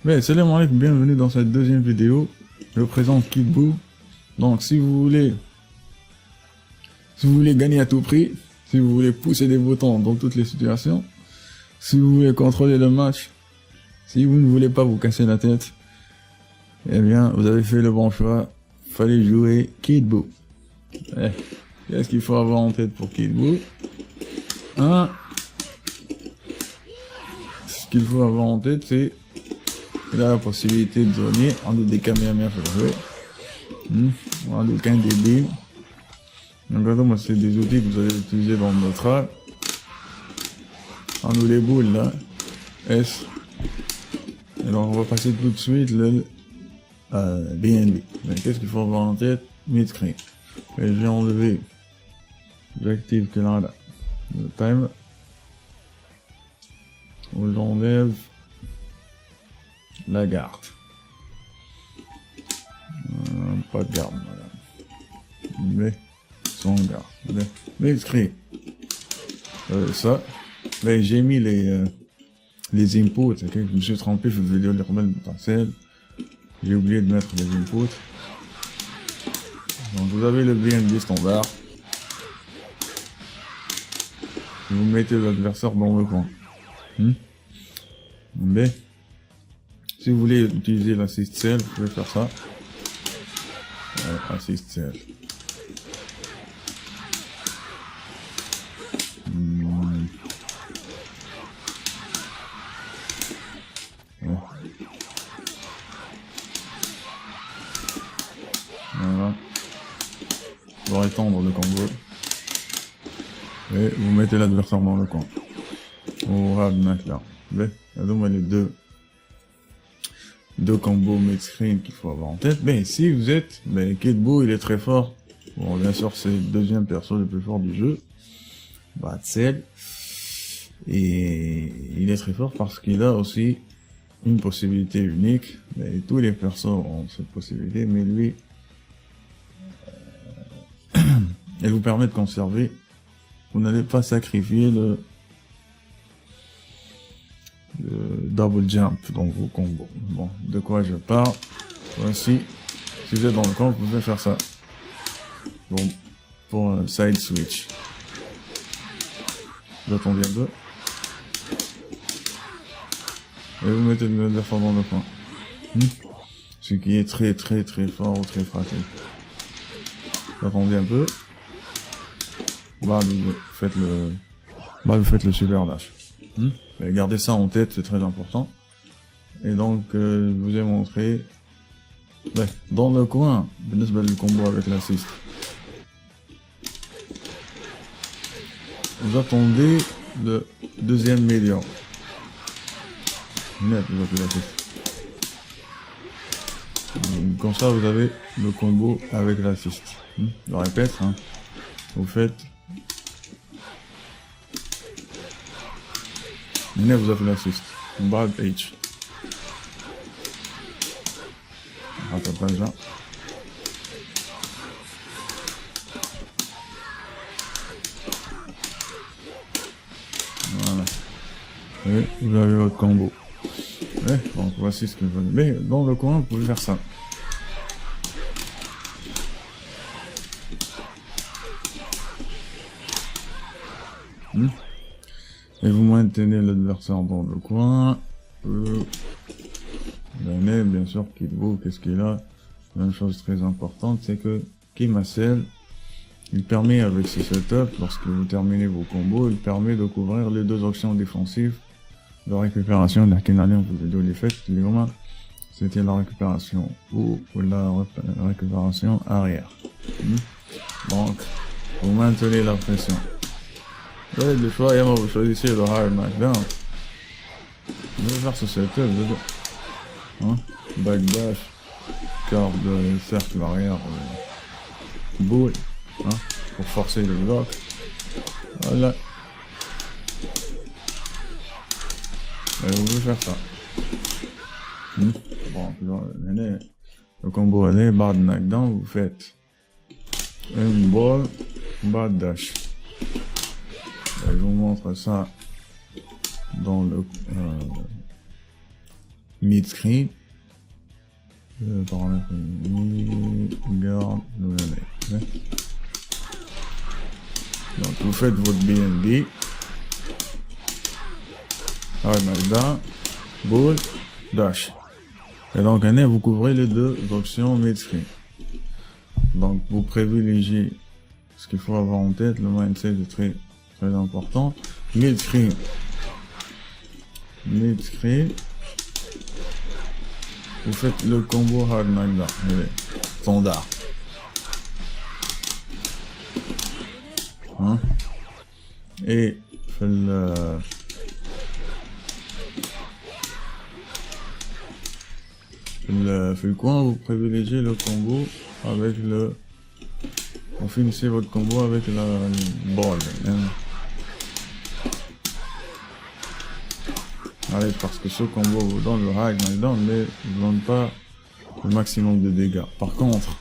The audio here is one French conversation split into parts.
Mais salam alaikum, bienvenue dans cette deuxième vidéo. Je présente Kid Buu. Donc si vous voulez gagner à tout prix, si vous voulez pousser des boutons dans toutes les situations, si vous voulez contrôler le match, si vous ne voulez pas vous casser la tête, eh bien vous avez fait le bon choix. Fallait jouer Kid Buu. Qu'est-ce qu'il faut avoir en tête pour Kid Buu? Ce qu'il faut avoir en tête, c'est qu'il a la possibilité de zoner en des Kamehameha pour jouer. En des cas débiles. Donc moi c'est des outils que vous allez utiliser dans notre art. En nous les boules là. S. Alors on va passer tout de suite le BNB. Mais qu'est-ce qu'il faut avoir en tête? Mid-screen. Et j'ai enlevé. J'active que là, le time. Où j'enlève la garde. Pas de garde, madame. Mais, sans garde. Mais screen. Ça. Mais j'ai mis les inputs. Okay? Je me suis trompé, je vais lire les rebelles potentiels. J'ai oublié de mettre les inputs. Donc vous avez le BNB standard. Vous mettez l'adversaire dans le coin. Mais si vous voulez utiliser l'assist cell, vous pouvez faire ça. Assist cell. Voilà. Pour étendre le combo. Et vous mettez l'adversaire dans le coin. On va le mettre là. Mais, donc les deux combos mid-screen qu'il faut avoir en tête. Mais si vous êtes, Kid Buu il est très fort. Bon, bien sûr, c'est le deuxième perso le plus fort du jeu. Bad Cell. Et il est très fort parce qu'il a aussi une possibilité unique. Mais tous les persos ont cette possibilité, mais lui, elle vous permet de conserver. Vous n'allez pas sacrifier le double jump dans vos combos. Bon, de quoi je parle? Voici, si vous êtes dans le camp, vous pouvez faire ça. Bon, pour un side switch. J'attends bien peu. Et vous mettez l'adversaire dans le coin. Ce qui est très très très fort ou très pratique. J'attendez un peu. Bah, vous faites le super dash. Mais gardez ça en tête, c'est très important. Et donc, je vous ai montré, dans le coin, le combo avec l'assist. Vous attendez le deuxième médian. Net, vous avez l'assist. Comme ça, vous avez le combo avec l'assist. Je répète, vous faites. Net, vous avez l'assist. Bad H. Rattrapage là. Voilà. Et vous avez votre combo. Donc voici ce que je veux. Mais dans le coin, vous pouvez faire ça. Et vous maintenez l'adversaire dans le coin. Bien sûr, Kid Buu, qu'est-ce qu'il a? Une chose très importante, c'est que Kimacel, il permet avec ce setup, lorsque vous terminez vos combos, il permet de couvrir les deux options défensives de récupération. La Kenali, on vous a les faites, c'était la récupération ou la récupération arrière. Donc, vous maintenez la pression. Ouais, des fois, vous choisissez le hard knockdown. Vous allez faire ce setup, backdash, corde de cercle arrière, boule, pour forcer le bloc. Voilà. Et vous pouvez faire ça. Bon, le combo allez, barre de knockdown, vous faites une ball, barre de dash. Je vous montre ça dans mid-screen. Paramètre garde le. Donc vous faites votre BNB. Down, bool, dash. Et donc vous couvrez les deux options mid-screen. Donc vous privilégiez ce qu'il faut avoir en tête, le mindset est très très important. Mid-screen. Vous faites le combo hard knockdown, standard. Hein? Et le coin, vous privilégiez le combo avec le. Vous finissez votre combo avec la ball. Hein? Allez, parce que ce combo vous donne le high knockdown, mais ne vous donne pas le maximum de dégâts. Par contre,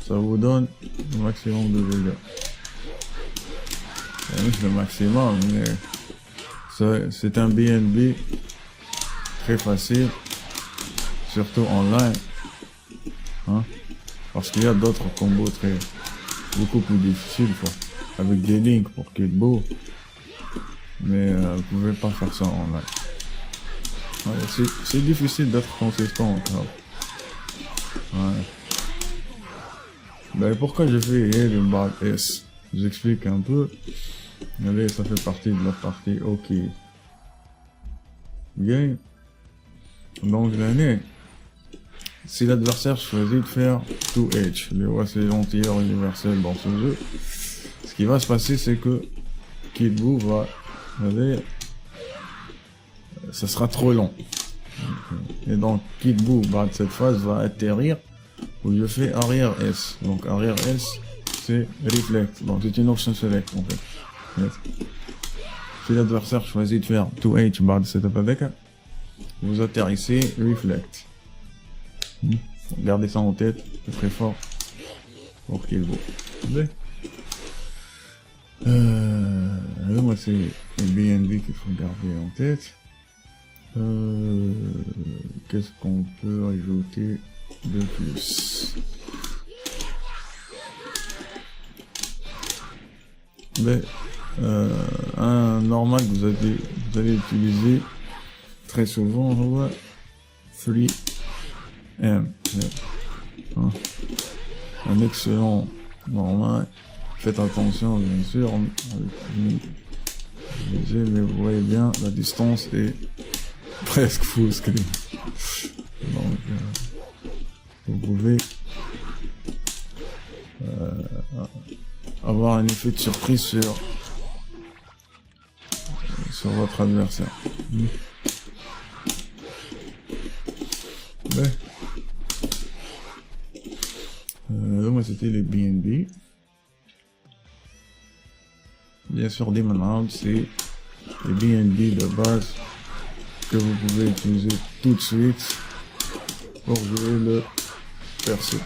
ça vous donne le maximum de dégâts. C'est le maximum, mais c'est un BNB très facile, surtout online, hein, parce qu'il y a d'autres combos beaucoup plus difficiles, quoi, avec des links pour qu'il beau, mais vous pouvez pas faire ça en live. Ouais, c'est difficile d'être consistant encore. Ouais. Ben, pourquoi j'ai fait le bar S? Je vous explique un peu. Allez, ça fait partie de la partie OK. Game. Donc l'année, si l'adversaire choisit de faire 2H, le voici l'anti-hero universel dans ce jeu, ce qui va se passer, c'est que Kid Buu va, allez, ça sera trop long. Et donc Kid Buu, de cette phase, va atterrir où je fais arrière S. Donc arrière S, c'est reflect. Donc c'est une option select en fait. Yes. Si l'adversaire choisit de faire 2H de cette attaque, vous atterrissez reflect. Gardez ça en tête, c'est très fort pour Kid Buu. Moi c'est le BNB qu'il faut garder en tête. Qu'est-ce qu'on peut ajouter de plus? Mais un normal que vous allez utiliser très souvent, on voit 3M. Hein? Un excellent normal. Faites attention, bien sûr. Mais vous voyez bien, la distance est presque full screen. Donc, vous pouvez avoir un effet de surprise sur votre adversaire. Moi c'était les BNB. Bien sûr, Demon Round, c'est les BNB de base que vous pouvez utiliser tout de suite pour jouer le perso.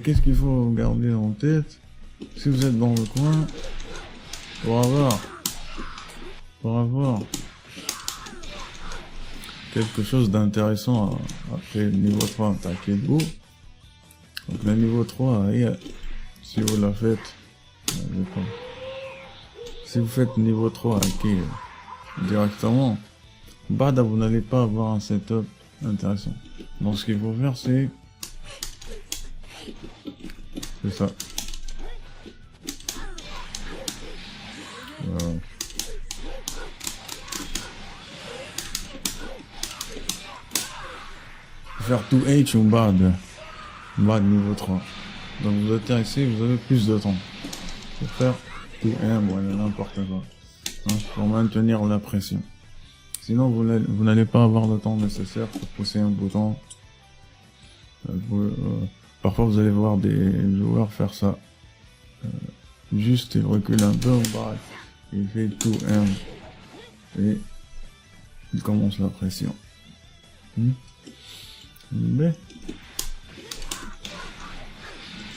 Qu'est-ce qu'il faut garder en tête si vous êtes dans le coin pour avoir quelque chose d'intéressant après le niveau 3 attaqué de vous. Donc le niveau 3, si vous la faites, si vous faites niveau 3 attaqué directement, vous n'allez pas avoir un setup intéressant. Donc ce qu'il faut faire, c'est ça. Faire 2H ou bad niveau 3. Donc vous atterrissez, vous avez plus de temps pour faire 2M ou n'importe quoi, hein, pour maintenir la pression. Sinon vous n'allez pas avoir le temps nécessaire pour pousser un bouton. Parfois vous allez voir des joueurs faire ça. Juste il recule un peu, il fait 2M et il commence la pression. Mais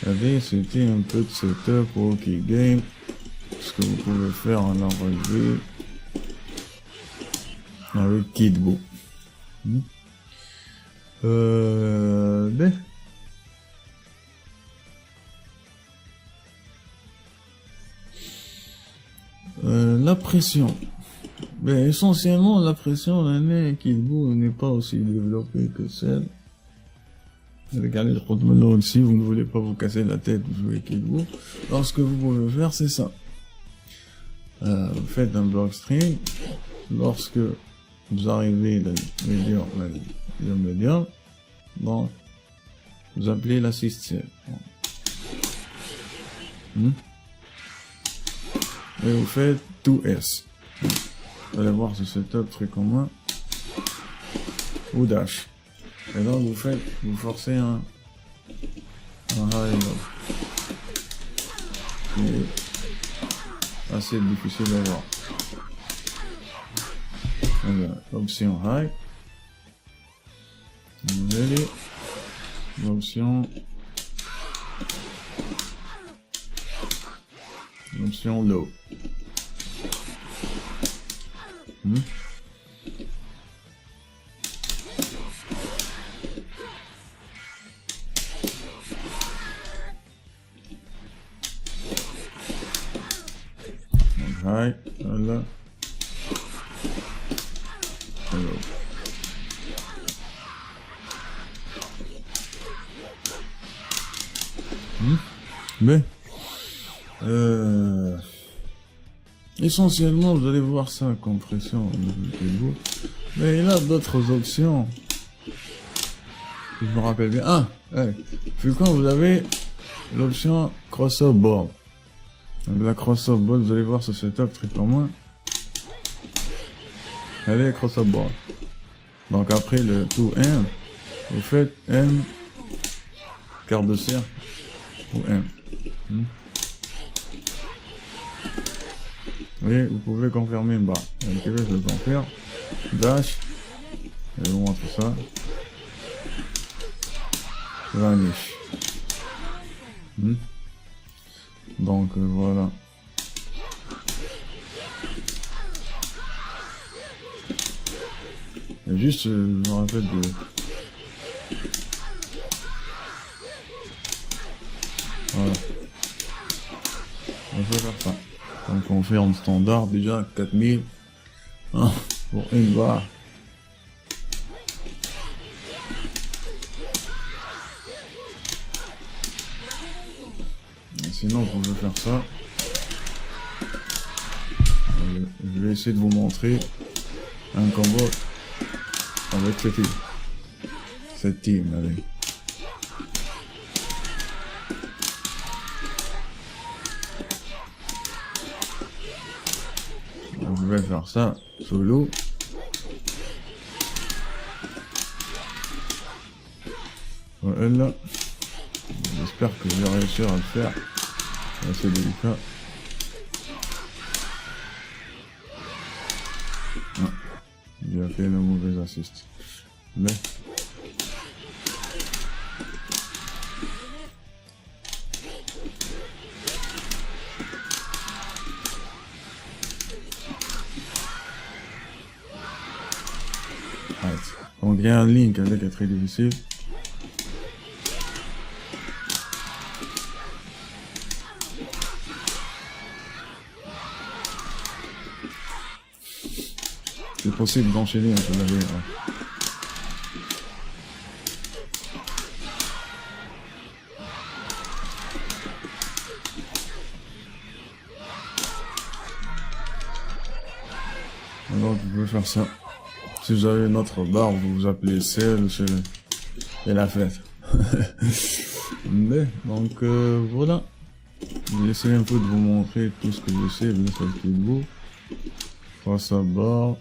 Regardez, c'était un peu de setup pour Keygame. Ce que vous pouvez faire en enlever avec Kidbo. Ben. La pression. Ben, essentiellement, la pression l'année Kidbo n'est pas aussi développée que celle. Regardez le protocole aussi, vous ne voulez pas vous casser la tête, vous jouez Kidbo. Alors, ce que vous pouvez faire, c'est ça. Vous faites un block string. Lorsque vous arrivez le médium, donc, vous appelez l'assist. Et vous faites 2S. Vous allez voir ce setup très commun. Ou dash. Et donc vous forcez un high low. C'est assez difficile à voir. L'option high. Vous allez l'option low. High, voilà. Hello. Mais essentiellement, vous allez voir ça, compression, mais il y a d'autres options. Je me rappelle bien. Ah, ouais. Puis quand vous avez l'option crossover board. Donc la crossover board, vous allez voir ce setup très commun. Allez, crossover board. Donc après le 2M, vous faites M, quart de cercle, ou M. Et vous pouvez confirmer une barre. Donc, je le confirme. Dash. Et je vous montre ça. Vanish. Donc voilà. Et juste, je me rappelle de... Voilà. On peut faire ça. Donc on fait en standard déjà 4000 pour une barre. Et sinon vous pouvez faire ça. Je vais essayer de vous montrer un combo avec cette team. Allez. Je vais faire ça solo. Voilà. J'espère que je vais réussir à le faire. C'est assez délicat. J'ai fait le mauvais assist. Mais donc il y a un link avec est très difficile. C'est possible d'enchaîner un peu la vie. Alors vous pouvez faire ça. Si vous avez une autre barre, vous vous appelez celle, c'est la fête. Mais, donc voilà. J'essaie un peu de vous montrer tout ce que je sais, bien sûr, le beau. Crossover board.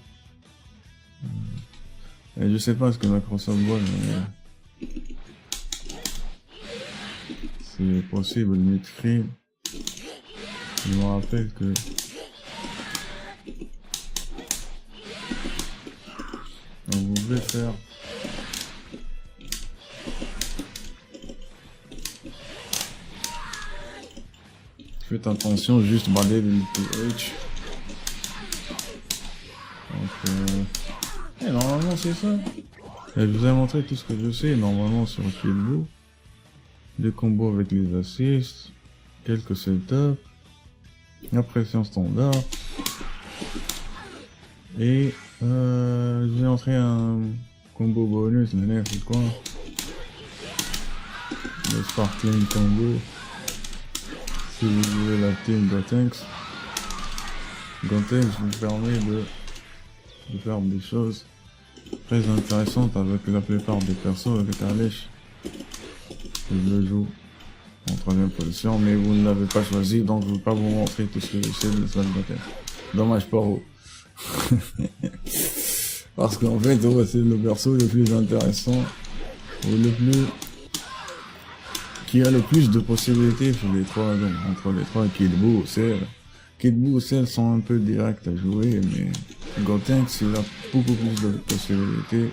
Et je sais pas ce que la crossover board, mais c'est possible de m'écrire. Je me rappelle que vous pouvez faire Faites attention, juste balayez le PH. Donc, et normalement c'est ça. Et je vous ai montré tout ce que je sais normalement sur Kill Boo. Des combos avec les assists, quelques setups, la pression standard. Et j'ai entré un combo bonus, le nerf c'est quoi? Le Sparkling combo. Si vous voulez la team Gotenks. Gotenks vous permet de faire des choses très intéressantes avec la plupart des persos avec Alèche. Je le joue en troisième position, mais vous ne l'avez pas choisi, donc je ne vais pas vous montrer tout ce que je sais de l'histoire de Gotenks. Dommage pour vous. Parce qu'en fait, c'est le perso le plus intéressant, ou le plus, qui a le plus de possibilités sur les trois, donc, entre les trois, Kid Boo, Cell. Kid Boo et Cell sont un peu directs à jouer, mais Gotenks, il a beaucoup plus de possibilités.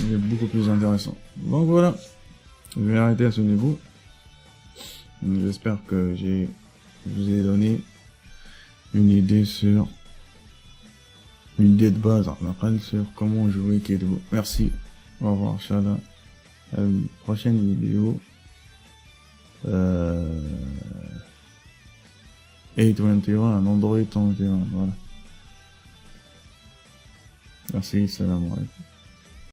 Il est beaucoup plus intéressant. Donc voilà, je vais arrêter à ce niveau. J'espère que je vous ai donné une idée de base en local sur comment jouer Kid Boo. Merci. Au revoir, Inch'Allah. À une prochaine vidéo. 821, Android 21, voilà. Merci, salam alaikum.